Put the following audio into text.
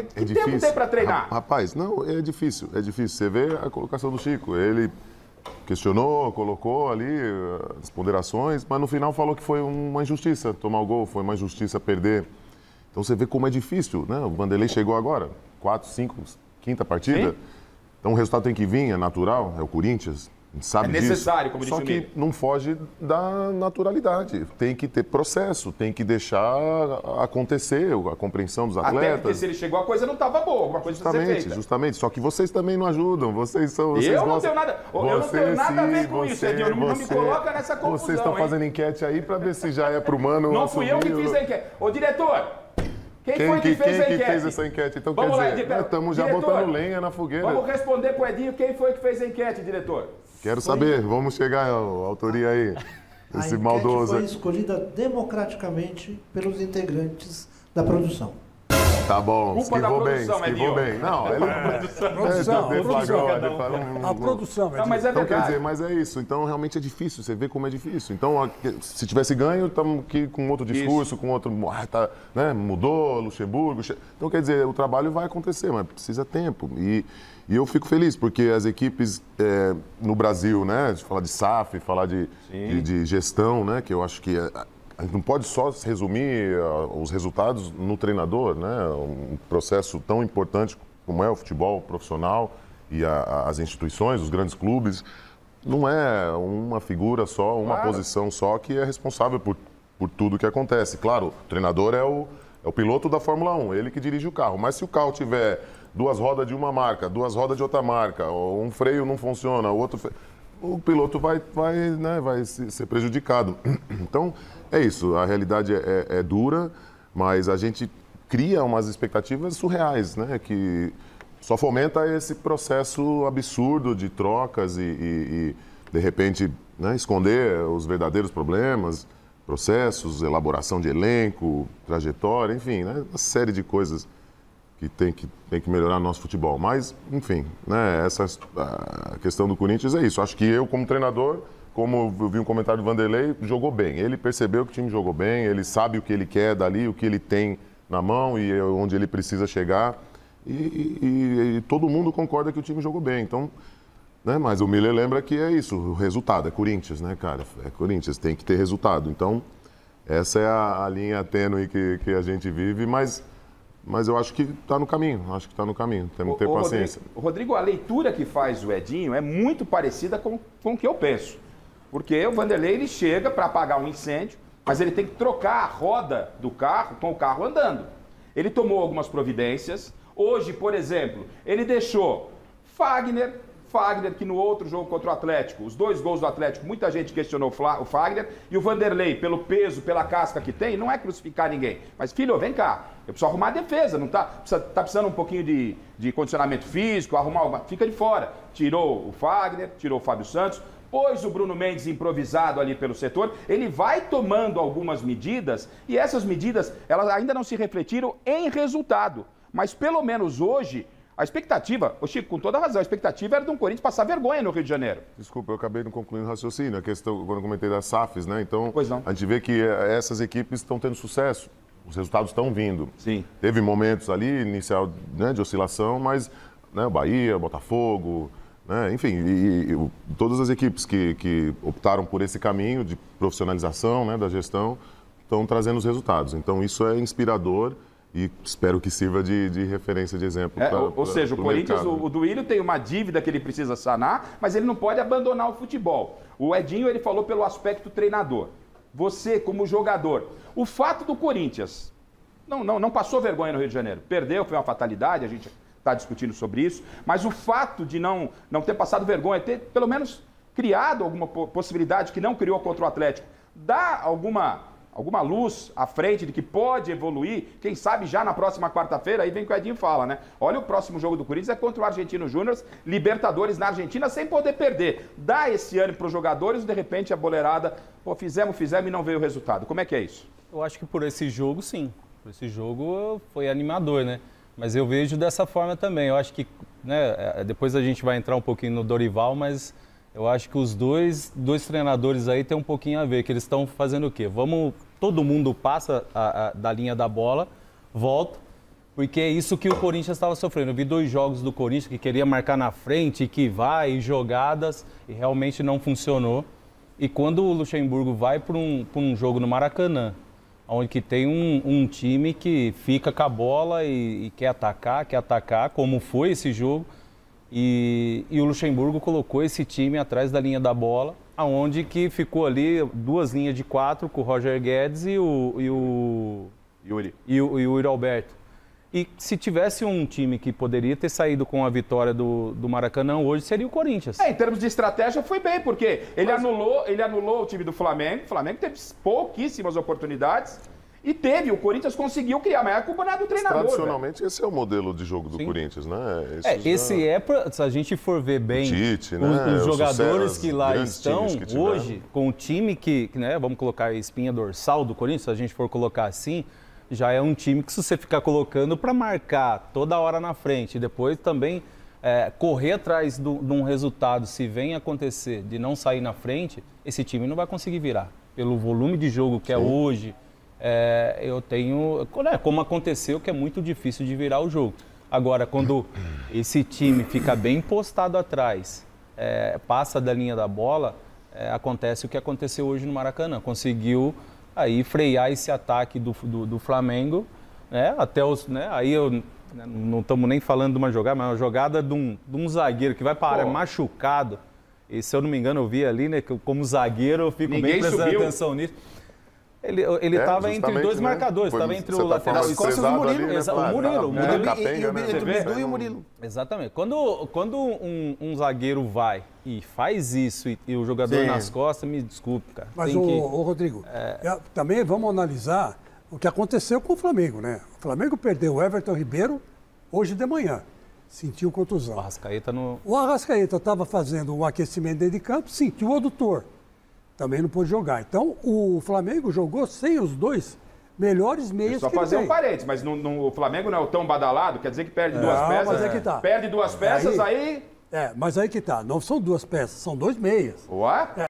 Que tempo tem para treinar? Rapaz, não, é difícil. Você vê a colocação do Chico. Ele questionou, colocou ali as ponderações, mas no final falou que foi uma injustiça tomar o gol, foi uma injustiça perder. Então você vê como é difícil, né? O Vanderlei chegou agora, 4, 5, quinta partida. Sim. Então o resultado tem que vir, é natural, é o Corinthians. A gente sabe disso. É necessário, como disse o Miller. Só que não foge da naturalidade. Tem que ter processo, tem que deixar acontecer a compreensão dos atletas. Até porque se ele chegou, a coisa não estava boa, alguma coisa precisa ser feita. Justamente. Só que vocês também não ajudam. Vocês eu não tenho nada a ver com isso, Edinho. Não me coloca nessa confusão. Vocês estão fazendo enquete aí para ver se já é para o Mano. Não fui eu que fiz a enquete. Ô, diretor! Quem foi que fez a enquete? Quem fez essa enquete? Então, vamos quer dizer, estamos já botando lenha na fogueira. Vamos responder para o Edinho quem foi que fez a enquete, diretor. Quero saber, vamos chegar à autoria aí, esse maldoso. A enquete foi escolhida democraticamente pelos integrantes da produção. Tá bom, esquivou bem. Não, ele... A produção, não, mas é então, quer dizer, mas é isso. Então, realmente é difícil. Você vê como é difícil. Então, se tivesse ganho, estamos aqui com outro discurso, com outro... né, mudou, Luxemburgo... Então, quer dizer, o trabalho vai acontecer, mas precisa tempo. E eu fico feliz, porque as equipes no Brasil, né, de falar de SAF, falar de gestão, né, que eu acho que... A gente não pode só resumir os resultados no treinador, né? Um processo tão importante como é o futebol profissional e as instituições, os grandes clubes, não é uma figura só, uma posição só que é responsável por tudo que acontece. Claro, o treinador é o piloto da Fórmula 1, ele que dirige o carro. Mas se o carro tiver 2 rodas de uma marca, 2 rodas de outra marca, ou um freio não funciona, o piloto vai ser prejudicado. Então, é isso. A realidade é dura, mas a gente cria umas expectativas surreais, né? Que só fomenta esse processo absurdo de trocas e de repente, né, esconder os verdadeiros problemas, processos, elaboração de elenco, trajetória, enfim, né, uma série de coisas que tem que melhorar no nosso futebol. Mas, enfim, né, a questão do Corinthians é isso. Acho que eu, como treinador, como eu vi um comentário do Vanderlei, jogou bem. Ele percebeu que o time jogou bem, ele sabe o que ele quer dali, o que ele tem na mão e onde ele precisa chegar. E todo mundo concorda que o time jogou bem. Então, né, mas o Miller lembra que é isso, o resultado, é Corinthians, né, cara? É Corinthians, tem que ter resultado. Então, essa é a linha tênue que a gente vive, mas eu acho que está no caminho, temos que ter paciência. Rodrigo, a leitura que faz o Edinho é muito parecida com o que eu penso. Porque o Vanderlei, ele chega para apagar um incêndio, mas ele tem que trocar a roda do carro com o carro andando. Ele tomou algumas providências. Hoje, por exemplo, ele deixou Fagner, que no outro jogo contra o Atlético, os 2 gols do Atlético, muita gente questionou o Fagner, e o Vanderlei, pelo peso, pela casca que tem, não é crucificar ninguém. Mas, filho, vem cá, eu preciso arrumar a defesa, não tá precisando um pouquinho de condicionamento físico, fica de fora. Tirou o Fagner, tirou o Fábio Santos, pôs o Bruno Mendes improvisado ali pelo setor, ele vai tomando algumas medidas, e essas medidas, elas ainda não se refletiram em resultado. Mas, pelo menos hoje, a expectativa, Chico, com toda razão, a expectativa era de um Corinthians passar vergonha no Rio de Janeiro. Desculpa, eu acabei não concluindo o raciocínio, a questão, quando eu comentei das SAFs, né? Então, pois não. A gente vê que essas equipes estão tendo sucesso, os resultados estão vindo. Sim. Teve momentos ali, inicial, né, de oscilação, mas, né, Bahia, Botafogo, né, enfim, e todas as equipes que optaram por esse caminho de profissionalização, né, da gestão, estão trazendo os resultados. Então, isso é inspirador. E espero que sirva de referência, de exemplo. Ou seja, o Corinthians, o Duílio tem uma dívida que ele precisa sanar, mas ele não pode abandonar o futebol. O Edinho, ele falou pelo aspecto treinador. Você, como jogador, o fato do Corinthians não passou vergonha no Rio de Janeiro. Perdeu, foi uma fatalidade, a gente está discutindo sobre isso. Mas o fato de não ter passado vergonha, ter pelo menos criado alguma possibilidade que não criou contra o Atlético, dá alguma luz à frente de que pode evoluir, quem sabe já na próxima quarta-feira, aí vem o que o Edinho fala, né? Olha, o próximo jogo do Corinthians é contra o Argentino Júnior, Libertadores na Argentina, sem poder perder. Dá esse ânimo para os jogadores, de repente a boleirada, fizemos e não veio o resultado. Como é que é isso? Eu acho que por esse jogo, sim. Por esse jogo foi animador, né? Mas eu vejo dessa forma também. Eu acho que, né, depois a gente vai entrar um pouquinho no Dorival, mas eu acho que os dois treinadores aí tem um pouquinho a ver, que eles estão fazendo o quê? Todo mundo passa da linha da bola, volta, Porque é isso que o Corinthians estava sofrendo. Eu vi 2 jogos do Corinthians que queria marcar na frente, que vai, jogadas, e realmente não funcionou. E quando o Luxemburgo vai para um jogo no Maracanã, onde que tem um time que fica com a bola e quer atacar, como foi esse jogo, e o Luxemburgo colocou esse time atrás da linha da bola, aonde que ficou ali 2 linhas de 4 com o Roger Guedes e o Yuri Alberto. E se tivesse um time que poderia ter saído com a vitória do Maracanã hoje, seria o Corinthians. Em termos de estratégia foi bem, porque ele anulou o time do Flamengo. O Flamengo teve pouquíssimas oportunidades e o Corinthians conseguiu criar, mas a culpa não é do treinador. Tradicionalmente, esse é o modelo de jogo do Corinthians, né? Se a gente for ver bem Tite, né? os jogadores sucesso, que lá estão que hoje, com o time que, né, vamos colocar a espinha dorsal do Corinthians, se a gente for colocar assim, já é um time que se você ficar colocando para marcar toda hora na frente e depois também correr atrás de um resultado, se vem acontecer de não sair na frente, esse time não vai conseguir virar. Pelo volume de jogo que é hoje, eu tenho... Como aconteceu, que é muito difícil de virar o jogo. Agora, quando esse time fica bem postado atrás, passa da linha da bola, acontece o que aconteceu hoje no Maracanã. Conseguiu aí frear esse ataque do Flamengo, né? Até os, né? Aí não estamos nem falando de uma jogada, mas uma jogada de um zagueiro que vai para a área machucado. E se eu não me engano, eu vi ali, né? Que como zagueiro eu fico bem prestando atenção nisso. Ele estava entre 2 marcadores, estava entre o lateral esquerdo e o Murilo. O Murilo e o Murilo. Exatamente. Quando um zagueiro vai e faz isso e o jogador nas costas, me desculpe, cara. Mas, Rodrigo, também vamos analisar o que aconteceu com o Flamengo, né? O Flamengo perdeu o Everton Ribeiro hoje de manhã. Sentiu contusão. O Arrascaeta estava fazendo um aquecimento dentro de campo, sentiu o adutor. Também não pôde jogar. Então, o Flamengo jogou sem os 2 melhores meios que ele tem. Só fazer um parênteses, mas o Flamengo não é tão badalado, quer dizer que perde 2 peças. Mas é que tá. Perde 2 peças, aí... mas aí que tá. Não são 2 peças, são 2 meias. Ué?